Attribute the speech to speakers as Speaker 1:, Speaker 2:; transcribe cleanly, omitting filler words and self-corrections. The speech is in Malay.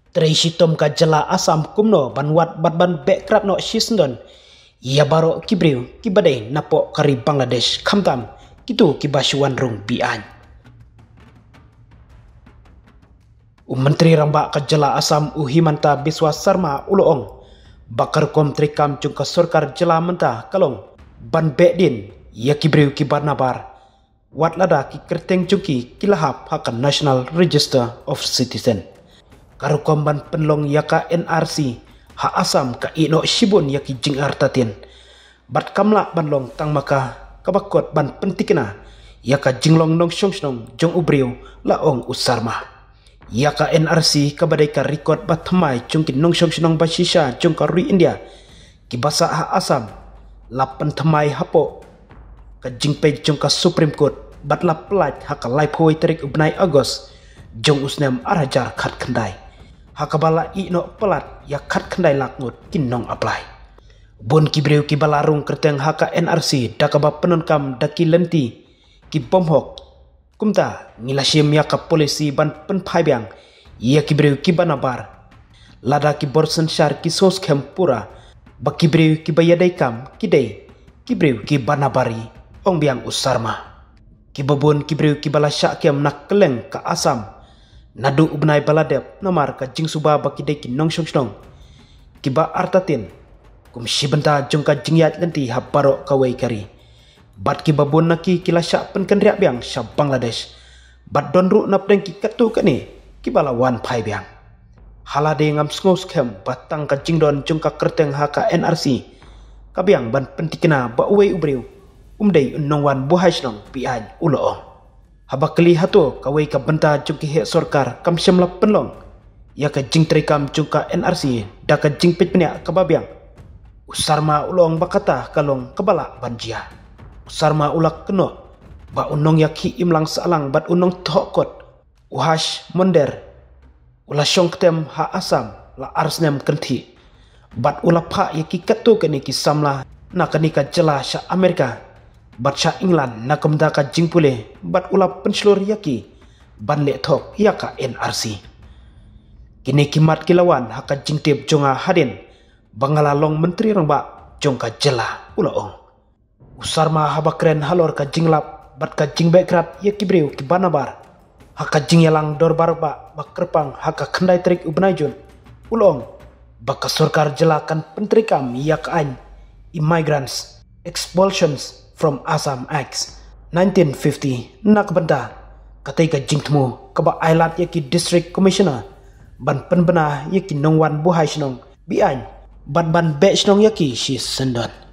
Speaker 1: Tracy tom ka jala Assam kumno banwat ban bekrap no shisndon ia baro kibriu kibadai napo kari Bangladesh khamtam kitu kibashuan rung bian. Menteri ramba ka jala Assam Himanta Biswa Sarma uloong bakar kom trikam jungka sorkar jala mentah kalong ban bedin ia kibriu kibarnabar wat lada ki kerteng jungki kilahap hakan National Register of Citizen. Karukom ban penlong yaka NRC ha Assam ka ino shibun yaki jing artatin bat kamla banlong tang maka kabakot ban pentikna yaka jinglong nong syongsnong jong ubriu laong usarma yaka NRC kabadai ka record bat thamai jungki nong syongsnong basisha jong ka ri India ki basa ha Assam lapan thamai hapo ka jingpe jong ka Supreme Court bat la plat ha ka lai phoi tarik ubnai Agos jong usnem arajar khat khandai hakabala ino pelat ya khat khandai lakngut kinong apply bon kibreu kibalarung kerteng haka NRC dakaba penunkam daki lenti ki bomhok kumta ngilasim ya ka polisi ban penphaibyang ia kibreu kibanabar lada ki borsen shar ki sos khempura bakibreu kibayadai kam kidai kibreu kibanabari ong biang usarma kibabun kibreu kibala syakem nak keleng ka Assam nadu ubnai baladep nomar ka jingsuba bakidai ki nong syongsnong kiba artatin kum shibenta jongka jingyat lenti habaro kawai kari bat kibabun naki kilasyak penkendriak biang syab Bangladesh bat donru napdeng ki katu kani kibala wan pai biang halade ngam skos kem batang ka jingdon jongka kerteng haka NRC kabiang ban pentikna ba uwei ubriu umdei unong wan buhaisnong pian uloong habakli hato kawai ka benta jungki he sorkar kam syamla penlong ya ka jing trikam jungka NRC da ka jing pitpenya kababiang usarma ulong bakata kalong kebala banjia usarma ulak keno ba unong yaki imlang salang bat unong thokot uhash monder ula syongtem ha Assam la arsnem kenti bat ula pha yaki katu keni ki samla na kani ka jela sya Amerika bat sya England na kamda ka jingpule bat ula penslur yaki ban le thok yaka NRC kini kimat kilawan haka jingtip jonga hadin bangalalong menteri rangba jongka jela ulaong usarma habakren halor ka jinglap bat ka jingbekrat ya kibriu kibanabar haka jingyalang dorbarba bakrepang haka khandai trik ubnaijun ulaong baka sorkar jelakan pentrikam yak an Immigrants Expulsions from Assam Acts 1950 nak benda katai ka jingtmu kaba ailat yaki district commissioner ban penbena yaki nongwan buhai snong bian ban batch nong yaki shi sendon